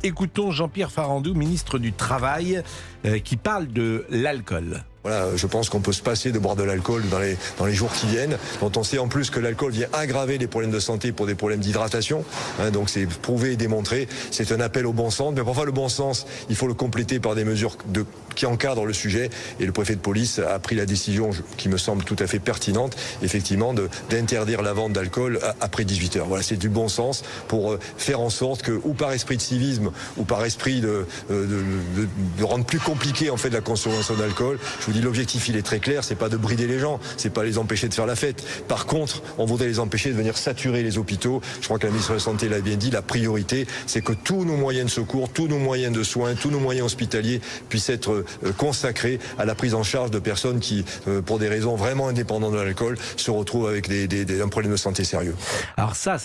Écoutons Jean-Pierre Farandou, ministre du Travail, qui parle de l'alcool. Voilà, je pense qu'on peut se passer de boire de l'alcool dans les jours qui viennent, dont on sait en plus que l'alcool vient aggraver des problèmes de santé pour des problèmes d'hydratation. Donc c'est prouvé et démontré. C'est un appel au bon sens. Mais parfois le bon sens, il faut le compléter par des mesures qui encadrent le sujet. Et le préfet de police a pris la décision qui me semble tout à fait pertinente, effectivement, d'interdire la vente d'alcool après 18h. Voilà, c'est du bon sens pour faire en sorte que, ou par esprit de civisme, ou par esprit de rendre plus compliqué en fait la consommation d'alcool. Je vous dis, l'objectif il est très clair, c'est pas de brider les gens, c'est pas les empêcher de faire la fête. Par contre, on voudrait les empêcher de venir saturer les hôpitaux. Je crois que la ministre de la Santé l'a bien dit, la priorité, c'est que tous nos moyens de secours, tous nos moyens de soins, tous nos moyens hospitaliers puissent être consacrés à la prise en charge de personnes qui, pour des raisons vraiment indépendantes de l'alcool, se retrouvent avec un problème de santé sérieux. Alors ça,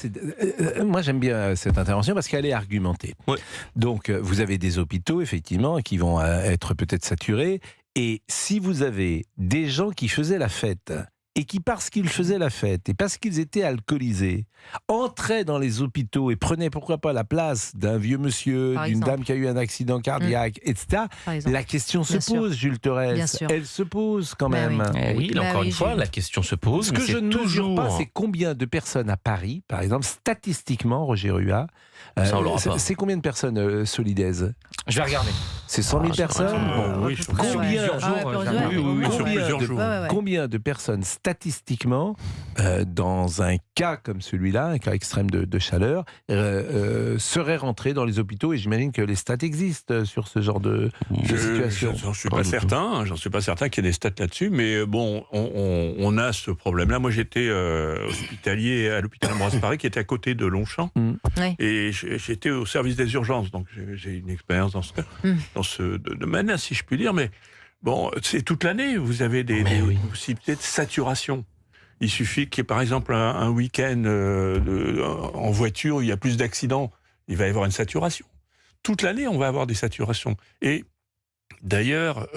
moi j'aime bien cette intervention parce qu'elle est argumentée. Ouais. Donc vous avez des hôpitaux, effectivement, qui vont être peut-être saturés. Et si vous avez des gens qui faisaient la fête, et qui, parce qu'ils faisaient la fête, et parce qu'ils étaient alcoolisés, entraient dans les hôpitaux et prenaient, pourquoi pas, la place d'un vieux monsieur, d'une dame qui a eu un accident cardiaque, etc., la question se pose, Jules Thorez. Elle se pose quand même. Oui, encore une fois, la question se pose. Ce que je ne mesure pas, c'est combien de personnes à Paris, par exemple, statistiquement, Roger Rua, c'est combien de personnes Solidaise? Je vais regarder. C'est 100 000 personnes Oui, sur plusieurs jours. Combien de personnes statistiquement, dans un cas comme celui-là, un cas extrême de chaleur, seraient rentrées dans les hôpitaux? Et j'imagine que les stats existent sur ce genre de situation. J'en suis pas certain. J'en suis pas certain qu'il y ait des stats là-dessus. Mais bon, on a ce problème-là. Moi, j'étais hospitalier à l'hôpital Ambroise Paré, qui était à côté de Longchamp. Et j'étais au service des urgences. Donc j'ai une expérience dans ce domaine-là, si je puis dire. Mais bon, c'est toute l'année. Vous avez des possibilités de saturation. Il suffit qu'il y ait par exemple un week-end en voiture où il y a plus d'accidents. Il va y avoir une saturation. Toute l'année, on va avoir des saturations. Et d'ailleurs,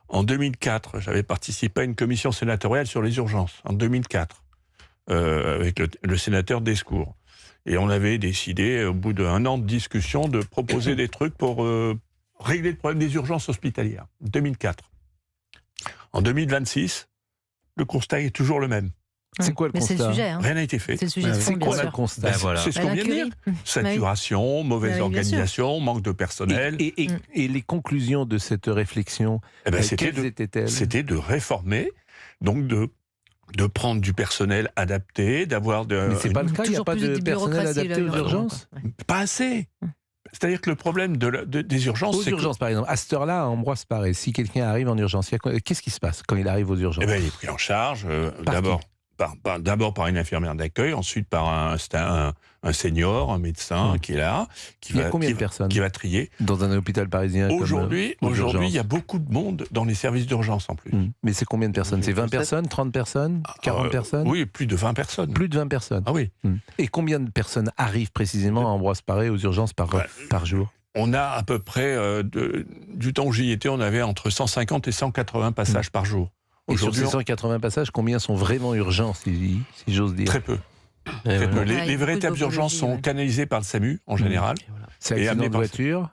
en 2004, j'avais participé à une commission sénatoriale sur les urgences. En 2004, avec le sénateur Descours. Et on avait décidé, au bout d'un an de discussion, de proposer des trucs pour régler le problème des urgences hospitalières. 2004. En 2026, le constat est toujours le même. C'est quoi le constat? C'est le sujet. Rien n'a été fait. C'est le sujet. C'est quoi le constat? C'est ce qu'on vient de dire. Saturation, mauvaise organisation, manque de personnel. Et les conclusions de cette réflexion, quelles étaient-elles? C'était de réformer, donc de prendre du personnel adapté, d'avoir de... Mais c'est pas le cas, il n'y a pas de personnel adapté aux urgences? Pas assez. C'est-à-dire que le problème des urgences... Aux urgences, par exemple, à cette heure-là, à Ambroise Paré, si quelqu'un arrive en urgence, qu'est-ce qui se passe quand il arrive aux urgences? Il est pris en charge, d'abord par une infirmière d'accueil, ensuite par un senior, un médecin qui est là, qui va trier. Dans un hôpital parisien Aujourd'hui, il y a beaucoup de monde dans les services d'urgence en plus. Mais c'est combien de personnes? C'est 20 personnes, 30 personnes, 40 personnes? Oui, plus de 20 personnes. Plus de 20 personnes. Ah oui. Et combien de personnes arrivent précisément à Ambroise Paré aux urgences par jour? On a à peu près, du temps où j'y étais, on avait entre 150 et 180 passages par jour. Et sur ces 180 passages, combien sont vraiment urgents, si j'ose dire? Très peu. Les véritables urgences sont canalisées par le SAMU, en général. C'est accident de voiture?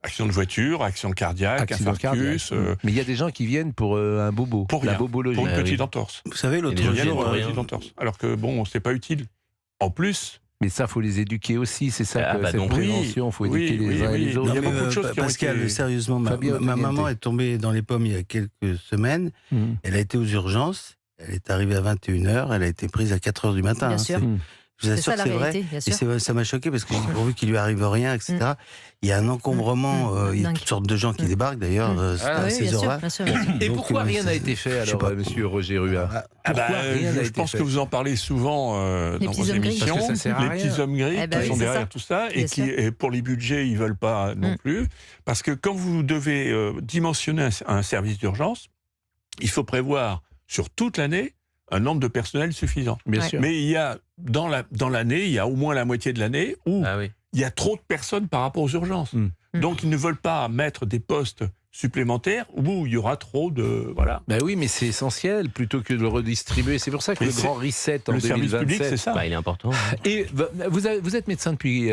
Accident de voiture, accident cardiaque, infarctus. Mais il y a des gens qui viennent pour un bobo, pour la bobologie. Pour une petite entorse. Vous savez, l'autre jour... Alors que, bon, c'est pas utile. En plus... Mais ça, il faut les éduquer aussi, c'est ça, cette prévention, il faut éduquer les uns et les autres. Il y a beaucoup de choses qui Pascal, sérieusement, ma maman est tombée dans les pommes il y a quelques semaines, elle a été aux urgences, elle est arrivée à 21h, elle a été prise à 4h du matin. Bien sûr. Je vous assure que c'est vrai, et ça m'a choqué parce que pourvu qu'il lui arrive rien, etc. Il y a un encombrement, il y a toutes sortes de gens qui débarquent d'ailleurs à ces heures-là. Et pourquoi rien n'a été fait alors, monsieur Roger Rua? Je pense que vous en parlez souvent dans vos émissions. Les petits hommes gris qui sont derrière tout ça et qui, pour les budgets, ils ne veulent pas non plus. Parce que quand vous devez dimensionner un service d'urgence, il faut prévoir sur toute l'année un nombre de personnel suffisant. Bien sûr. Mais il y a, dans l'année, il y a au moins la moitié de l'année où il y a trop de personnes par rapport aux urgences. Donc, ils ne veulent pas mettre des postes supplémentaires où il y aura trop de... Voilà. Ben oui, mais c'est essentiel, plutôt que de le redistribuer. C'est pour ça que le grand reset en 2027... Le service public, c'est ça. Il est important. Et vous êtes médecin depuis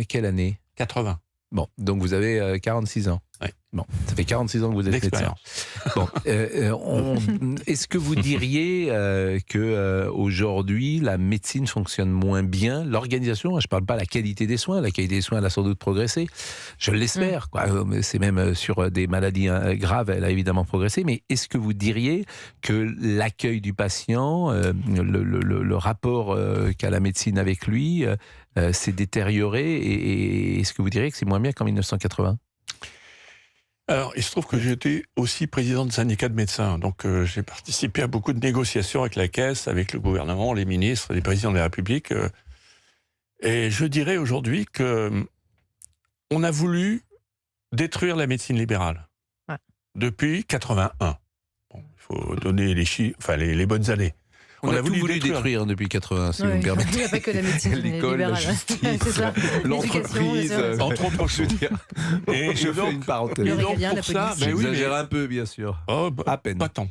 quelle année? 80. Bon, donc vous avez 46 ans. Oui. Bon, ça fait 46 ans que vous êtes médecin. Bon, est-ce que vous diriez que aujourd'hui la médecine fonctionne moins bien, l'organisation, je ne parle pas de la qualité des soins, la qualité des soins elle a sans doute progressé, je l'espère, quoi. C'est même sur des maladies graves, elle a évidemment progressé, mais est-ce que vous diriez que l'accueil du patient, le rapport qu'a la médecine avec lui s'est détérioré et est-ce que vous diriez que c'est moins bien qu'en 1980 ? Alors, il se trouve que j'étais aussi président de syndicat de médecins, donc j'ai participé à beaucoup de négociations avec la Caisse, avec le gouvernement, les ministres, les présidents de la République. Et je dirais aujourd'hui que on a voulu détruire la médecine libérale depuis 81. Bon, il faut donner les chiffres, enfin les bonnes années. On a voulu détruire depuis 80, si vous me permettez. Il n'y a pas que la médecine l'école, libérale. la justice, l'entreprise, entre autres choses. Et je fais une parenthèse. Le régalien, la ça, police. J'exagère un peu, bien sûr. À peine. Pas tant.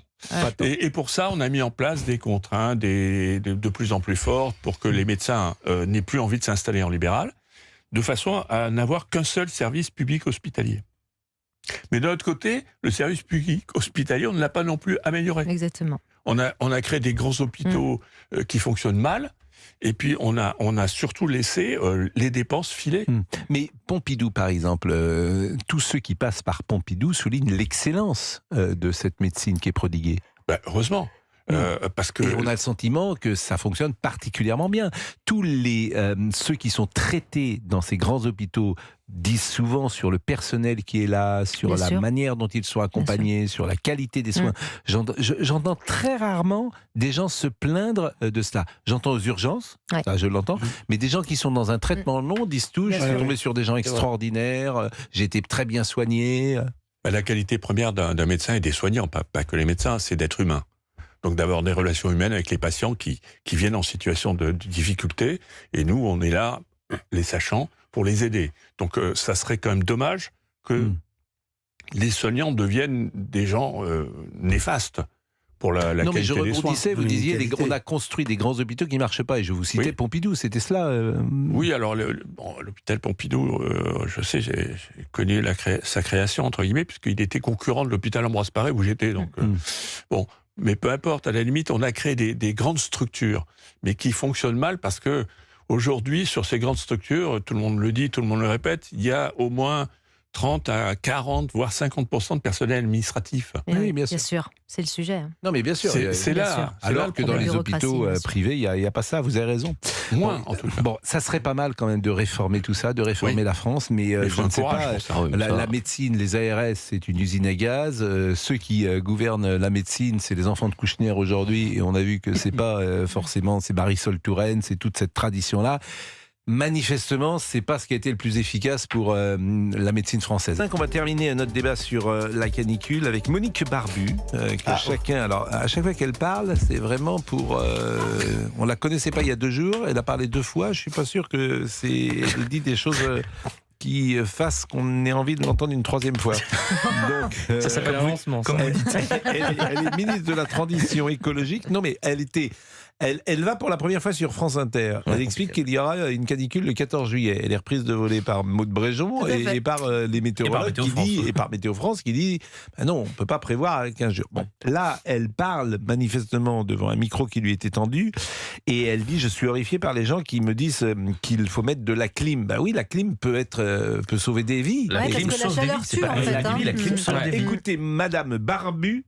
Et pour ça, on a mis en place des contraintes de plus en plus fortes pour que les médecins n'aient plus envie de s'installer en libéral, de façon à n'avoir qu'un seul service public hospitalier. Mais d'un autre côté, le service public hospitalier, on ne l'a pas non plus amélioré. Exactement. On a créé des grands hôpitaux qui fonctionnent mal, et puis on a surtout laissé les dépenses filer. Mais Pompidou, par exemple, tous ceux qui passent par Pompidou soulignent l'excellence de cette médecine qui est prodiguée. Ben, heureusement. Parce que... Et on a le sentiment que ça fonctionne particulièrement bien. Tous ceux qui sont traités dans ces grands hôpitaux disent souvent sur le personnel qui est là, sur Bien la sûr. manière dont ils sont accompagnés, sur la qualité des soins. J'entends très rarement des gens se plaindre de cela. J'entends aux urgences, ça je l'entends, mais des gens qui sont dans un traitement long disent tous, je suis tombé sur des gens extraordinaires, j'ai été très bien soigné. La qualité première d'un médecin et des soignants, pas que les médecins, c'est d'être humain. Donc d'avoir des relations humaines avec les patients qui viennent en situation de difficulté. Et nous, on est là, les sachants, pour les aider. Donc ça serait quand même dommage que les soignants deviennent des gens néfastes pour la qualité des soins. Non, mais je rebondissais, vous disiez, on a construit des grands hôpitaux qui ne marchaient pas. Et je vous citais Pompidou, c'était cela Oui, alors l'hôpital Pompidou, je sais, j'ai connu sa création, entre guillemets, puisqu'il était concurrent de l'hôpital Ambroise Paré où j'étais. Donc, bon... Mais peu importe, à la limite, on a créé des grandes structures, mais qui fonctionnent mal parce que aujourd'hui, sur ces grandes structures, tout le monde le dit, tout le monde le répète, il y a au moins 30 à 40, voire 50% de personnel administratif. Oui, bien sûr. C'est le sujet. Non, mais bien sûr. C'est là. Alors que dans les hôpitaux privés, il n'y a pas ça, vous avez raison. Moins, en tout cas. Bon, ça serait pas mal quand même de réformer tout ça, de réformer la France, mais je ne sais pas. La médecine, les ARS, c'est une usine à gaz. Ceux qui gouvernent la médecine, c'est les enfants de Kouchner aujourd'hui, et on a vu que c'est pas forcément, c'est Marisol Touraine, c'est toute cette tradition-là. Manifestement, c'est pas ce qui a été le plus efficace pour la médecine française. On va terminer notre débat sur la canicule avec Monique Barbu, alors à chaque fois qu'elle parle, c'est vraiment pour. On la connaissait pas il y a 2 jours, elle a parlé 2 fois. Je suis pas sûr que elle dit des choses. Qui fassent qu'on ait envie de l'entendre une 3e fois. Donc, ça s'appelle avancement. Comme vous dites. Elle est ministre de la Transition écologique. Non, mais elle va pour la première fois sur France Inter. Elle explique qu'il y aura une canicule le 14 juillet. Elle est reprise de volée par Maud Bréjon et par les météorologues et par Météo France qui dit non, on ne peut pas prévoir à 15 jours. Bon, là, elle parle manifestement devant un micro qui lui est étendu et elle dit je suis horrifiée par les gens qui me disent qu'il faut mettre de la clim. Ben oui, la clim peut sauver des vies. La clim sauve des vies. La clim sauve des vies. Écoutez, Madame Barbu,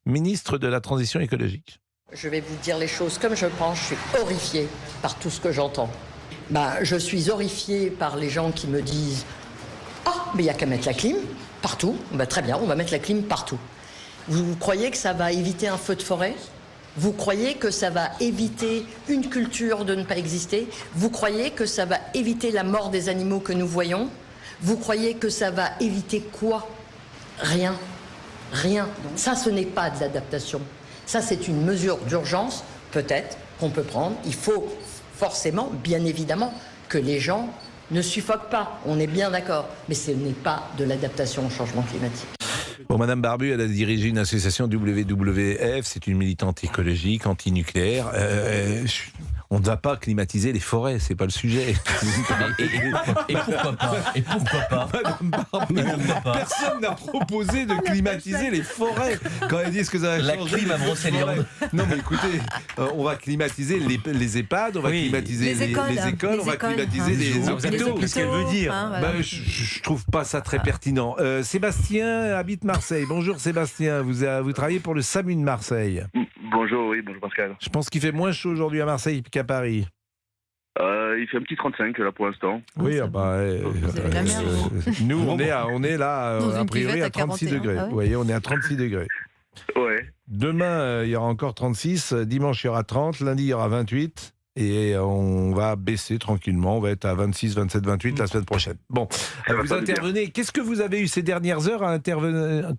ministre de la Transition écologique. Je vais vous dire les choses comme je pense, je suis horrifiée par tout ce que j'entends. Je suis horrifiée par les gens qui me disent « Ah, mais il n'y a qu'à mettre la clim partout. » Très bien, on va mettre la clim partout. Vous croyez que ça va éviter un feu de forêt ? Vous croyez que ça va éviter une culture de ne pas exister ? Vous croyez que ça va éviter la mort des animaux que nous voyons ? Vous croyez que ça va éviter quoi ? Rien. Rien. Ça, ce n'est pas de l'adaptation. Ça, c'est une mesure d'urgence, peut-être, qu'on peut prendre. Il faut forcément, bien évidemment, que les gens ne suffoquent pas. On est bien d'accord. Mais ce n'est pas de l'adaptation au changement climatique. Bon, Madame Barbu, elle a dirigé une association WWF, c'est une militante écologique, anti-nucléaire. On ne va pas climatiser les forêts, c'est pas le sujet. Et pourquoi pas? Et pourquoi pas? Personne n'a proposé de climatiser les forêts. Quand ils disent que ça va changer... La clim à Brocéliande. Non mais écoutez, on va climatiser les EHPAD, on va climatiser les écoles, on va climatiser les hôpitaux. C'est ce qu'elle veut dire. Voilà. Je trouve pas ça très pertinent. Sébastien habite Marseille. Bonjour Sébastien, vous travaillez pour le SAMU de Marseille. Bonjour Pascal. Je pense qu'il fait moins chaud aujourd'hui à Marseille qu'à Paris. Il fait un petit 35 là pour l'instant. Oui, nous on est là a priori à 36 degrés. Ah ouais. Vous voyez, on est à 36 degrés. Ouais. Demain, il y aura encore 36, dimanche il y aura 30, lundi il y aura 28 et on va baisser tranquillement, on va être à 26, 27, 28 la semaine prochaine. Bon, vous intervenez, qu'est-ce que vous avez eu ces dernières heures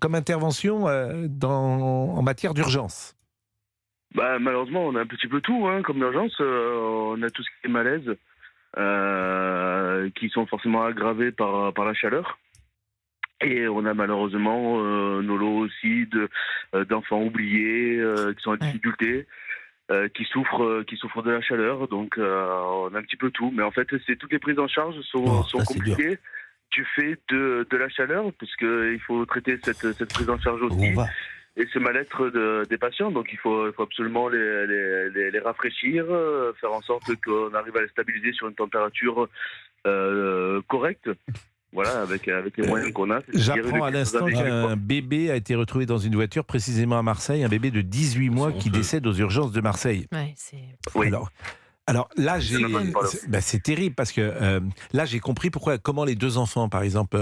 comme intervention en matière d'urgence ? Malheureusement, on a un petit peu tout, comme urgence. On a tout ce qui est malaise, qui sont forcément aggravés par la chaleur. Et on a malheureusement nos lots aussi d'enfants oubliés, qui sont en difficulté, qui souffrent de la chaleur. Donc on a un petit peu tout. Mais en fait, toutes les prises en charge sont compliquées du fait de la chaleur, puisqu'il faut traiter cette prise en charge aussi. Et ce mal-être des patients, donc il faut absolument les rafraîchir, faire en sorte qu'on arrive à les stabiliser sur une température correcte. Voilà, avec les moyens qu'on a. J'apprends à l'instant qu'un bébé a été retrouvé dans une voiture, précisément à Marseille, un bébé de 18 mois qui décède aux urgences de Marseille. Ouais, oui. Alors là, c'est terrible parce que là, j'ai compris comment les deux enfants, par exemple,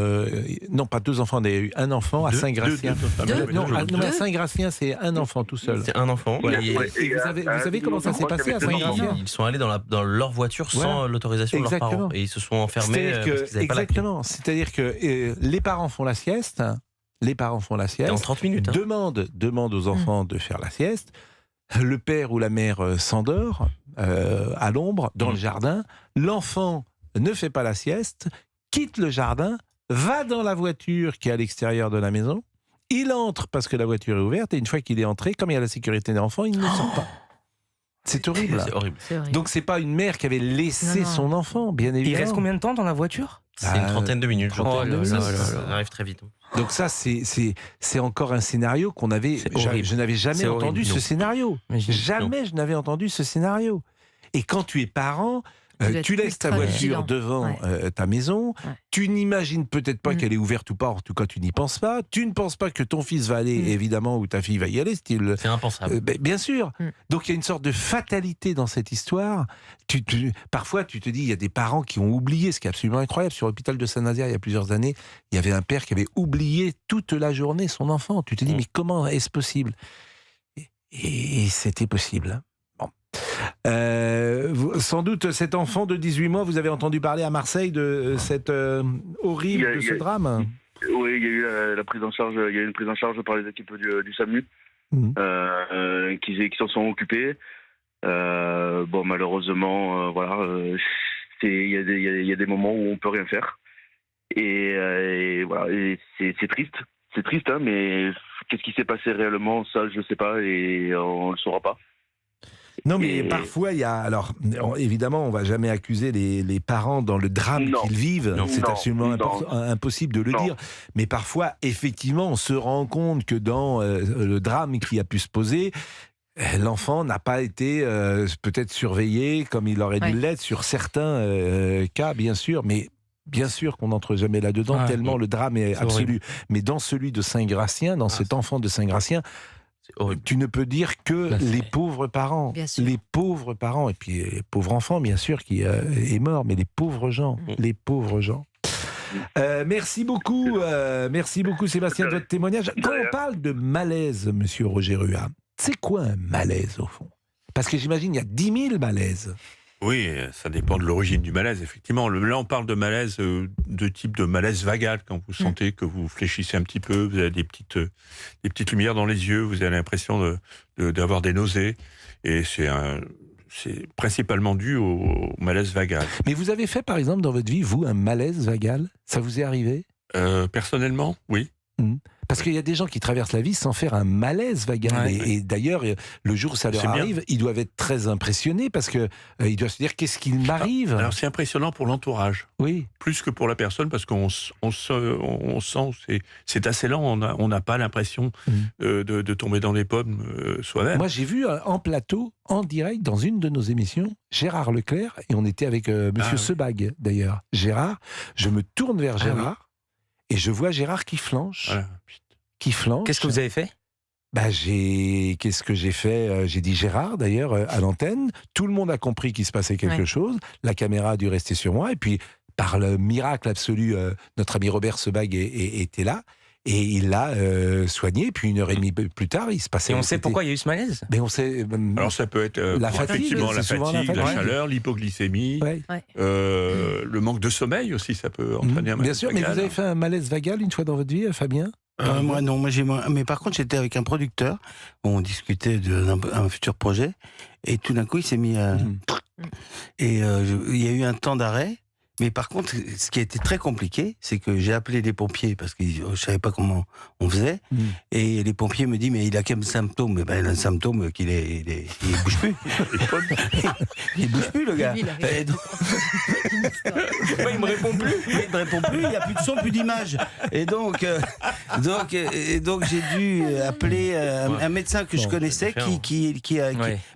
non pas deux enfants, il y a eu un enfant à Saint-Gratien. À Saint-Gratien, c'est un enfant tout seul. C'est un enfant. Ouais. Et vous savez comment ça s'est passé à Saint-Gratien ? Ils sont allés dans leur voiture sans l'autorisation de leurs parents et ils se sont enfermés parce qu'ils n'avaient pas la clé. Exactement. C'est-à-dire que les parents font la sieste. Et en 30 minutes. Demandent aux enfants de faire la sieste. Le père ou la mère s'endort à l'ombre, dans le jardin. L'enfant ne fait pas la sieste, quitte le jardin, va dans la voiture qui est à l'extérieur de la maison. Il entre parce que la voiture est ouverte et une fois qu'il est entré, comme il y a la sécurité de l'enfant, il ne sort pas. C'est horrible. C'est horrible. Donc c'est pas une mère qui avait laissé son enfant, bien évidemment. Il reste combien de temps dans la voiture ? C'est une trentaine de minutes, je crois. Ça arrive très vite. Donc ça, c'est encore un scénario qu'on avait... Je n'avais jamais entendu ce scénario. Jamais je n'avais entendu ce scénario. Et quand tu es parent... tu laisses ta voiture devant ta maison, tu n'imagines peut-être pas qu'elle est ouverte ou pas, en tout cas tu n'y penses pas, tu ne penses pas que ton fils va aller, évidemment, ou ta fille va y aller, c'est impensable. Bien sûr. Donc il y a une sorte de fatalité dans cette histoire. Parfois tu te dis, il y a des parents qui ont oublié, ce qui est absolument incroyable. Sur l'hôpital de Saint-Nazaire, il y a plusieurs années, il y avait un père qui avait oublié toute la journée son enfant. Tu te dis, mais comment est-ce possible ? Et c'était possible. Sans doute cet enfant de 18 mois, vous avez entendu parler à Marseille de cette ce drame. Oui, il y a eu la prise en charge. Il y a eu une prise en charge par les équipes du SAMU qui s'en sont occupées. Malheureusement, il y a des moments où on peut rien faire. Et voilà, et c'est triste. C'est triste, mais qu'est-ce qui s'est passé réellement, ça, je ne sais pas et on ne le saura pas. Non, mais parfois, il y a... Alors, évidemment, on ne va jamais accuser les parents dans le drame qu'ils vivent. C'est absolument impossible de le dire. Mais parfois, effectivement, on se rend compte que dans le drame qui a pu se poser, l'enfant n'a pas été peut-être surveillé comme il aurait dû l'être sur certains cas, bien sûr. Mais bien sûr qu'on n'entre jamais là-dedans, tellement le drame est absolu. Mais dans celui de Saint-Gratien, dans cet enfant de Saint-Gratien, tu ne peux dire que les pauvres parents, et puis les pauvres enfants, bien sûr, qui est mort, mais les pauvres gens, merci beaucoup Sébastien de votre témoignage. Quand on parle de malaise, monsieur Roger Ruat, c'est quoi un malaise au fond ? Parce que j'imagine il y a 10 000 malaises. Oui, ça dépend de l'origine du malaise, effectivement. Là, on parle de malaise, de type de malaise vagal, quand vous sentez que vous fléchissez un petit peu, vous avez des petites lumières dans les yeux, vous avez l'impression d'avoir des nausées, et c'est principalement dû au malaise vagal. Mais vous avez fait, par exemple, dans votre vie, vous, un malaise vagal ? Ça vous est arrivé ? Personnellement, oui. Parce qu'il y a des gens qui traversent la vie sans faire un malaise vagal. Et d'ailleurs, le jour où ça leur arrive, ils doivent être très impressionnés parce qu'ils doivent se dire qu'est-ce qui m'arrive. Alors c'est impressionnant pour l'entourage. Oui. Plus que pour la personne parce qu'on sent, c'est assez lent, on n'a pas l'impression de tomber dans les pommes soi-même. Moi j'ai vu en plateau, en direct, dans une de nos émissions, Gérard Leclerc, et on était avec Monsieur Sebag d'ailleurs. Gérard, je me tourne vers Gérard. Et je vois Gérard qui flanche. Voilà. Qui flanche. Qu'est-ce que vous avez fait ? Qu'est-ce que j'ai fait ? J'ai dit Gérard, d'ailleurs, à l'antenne. Tout le monde a compris qu'il se passait quelque chose. La caméra a dû rester sur moi. Et puis, par le miracle absolu, notre ami Robert Sebag était là. Et il l'a soigné, puis 1h30 plus tard, il se passait... Et on sait pourquoi il y a eu ce malaise ? Mais on sait... Alors ça peut être la fatigue, la chaleur, l'hypoglycémie, le manque de sommeil aussi, ça peut entraîner un malaise. Bien sûr, vagal. Mais vous avez fait un malaise vagal une fois dans votre vie, Fabien ? Moi non, mais par contre j'étais avec un producteur, on discutait d'un futur projet, et tout d'un coup il s'est mis à... Et il y a eu un temps d'arrêt. Mais par contre, ce qui a été très compliqué, c'est que j'ai appelé les pompiers parce que je savais pas comment on faisait. Et les pompiers me disent, mais il a quel symptôme ? Il a un symptôme qu'il il bouge plus. Il bouge plus, le gars. Et donc... il me répond plus. Il ne répond plus. Il n'y a plus de son, plus d'image. Et donc j'ai dû appeler un médecin que je connaissais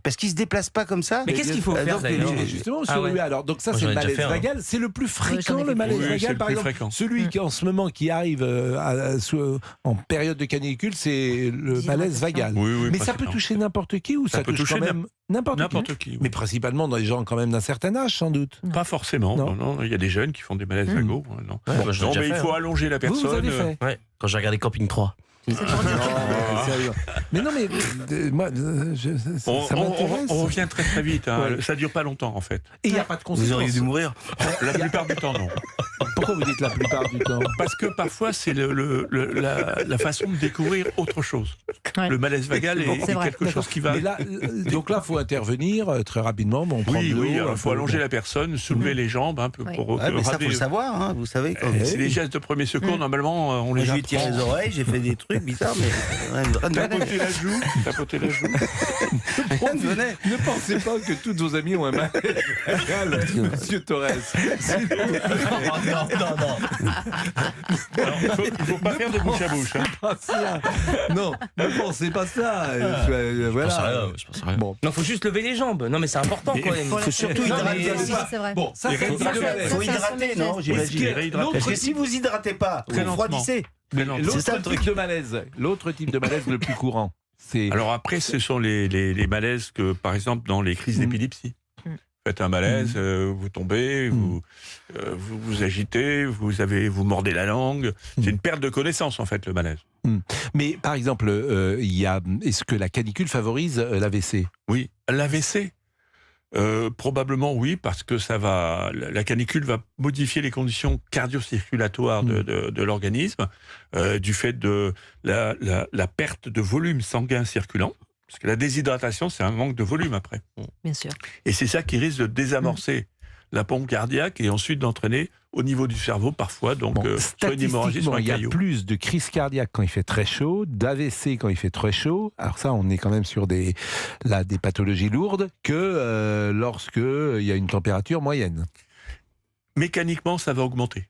parce qu'il se déplace pas comme ça. Mais qu'est-ce qu'il faut faire d'ailleurs ? Justement, alors donc ça c'est le malaise vagal. C'est le plus fréquent, le malaise vagal, par exemple. Celui qui en ce moment qui arrive en période de canicule, c'est le malaise vagal. Mais ça peut toucher n'importe qui ou ça touche quand même n'importe qui. Mais principalement dans les gens quand même d'un certain âge, sans doute. Pas forcément. Non. Il y a des jeunes qui font des malaises vagaux. Non, mais il faut allonger la personne. Vous avez fait Quand j'ai regardé Camping 3. Mais non, mais moi, on revient très très vite. Ça dure pas longtemps en fait. Et il n'y a pas de conséquences. Vous auriez dû mourir. La plupart du temps, non. Pourquoi vous dites la plupart du temps ? Parce que parfois c'est la façon de découvrir autre chose. Le malaise vagal est quelque chose qui va. Mais donc là, il faut intervenir très rapidement. On prend de l'eau. Il faut allonger la personne, soulever les jambes un peu pour. Mais ça faut le savoir, vous savez. C'est les gestes de premier secours. Normalement, on les apprend. J'ai tiré les oreilles, j'ai fait des trucs bizarres, mais tapoter la joue. Ne pensez pas que tous vos amis ont un malaise vagal, Monsieur Torres. Non. Il faut pas faire de bouche à bouche. Non, ne pensez pas ça. Je pense rien. Bon. Non, faut juste lever les jambes. Non, mais c'est important quand même. Il faut surtout hydrater. C'est vrai. Bon, ça c'est Il faut hydrater, non ? J'imagine. Parce que si vous hydratez pas, vous refroidissez. L'autre type de malaise le plus courant, c'est... Alors après, ce sont les malaises que, par exemple, dans les crises d'épilepsie. Vous faites un malaise, vous tombez, vous agitez, vous mordez la langue. C'est une perte de connaissance, en fait, le malaise. Mais par exemple, est-ce que la canicule favorise l'AVC ? Oui, l'AVC probablement oui, parce que la canicule va modifier les conditions cardio-circulatoires de l'organisme, du fait de la perte de volume sanguin circulant, parce que la déshydratation, c'est un manque de volume après. Bien sûr. Et c'est ça qui risque de désamorcer la pompe cardiaque et ensuite d'entraîner au niveau du cerveau parfois, donc soit une hémorragie, soit un caillot. Il y a plus de crises cardiaques quand il fait très chaud, d'AVC quand il fait très chaud, alors ça on est quand même sur des pathologies lourdes, que lorsque il y a une température moyenne. Mécaniquement ça va augmenter,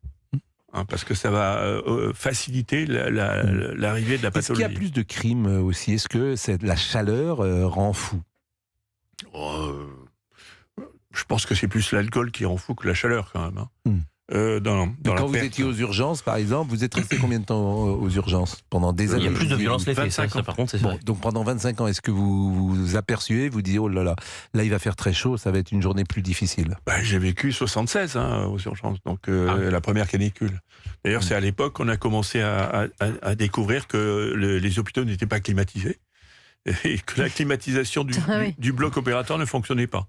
parce que ça va faciliter l'arrivée de la pathologie. Est-ce qu'il y a plus de crimes aussi ? Est-ce que la chaleur rend fou ? Je pense que c'est plus l'alcool qui rend fou que la chaleur, quand même. Quand vous étiez aux urgences, par exemple, vous êtes resté combien de temps aux urgences ? Pendant des années ? Il y a plus de violence l'effet, ça par contre, c'est vrai. Donc pendant 25 ans, est-ce que vous vous apercevez, vous dites, oh là il va faire très chaud, ça va être une journée plus difficile ? J'ai vécu 76 aux urgences, donc la première canicule. D'ailleurs, c'est à l'époque qu'on a commencé à découvrir que les hôpitaux n'étaient pas climatisés et que la climatisation du bloc opératoire ne fonctionnait pas.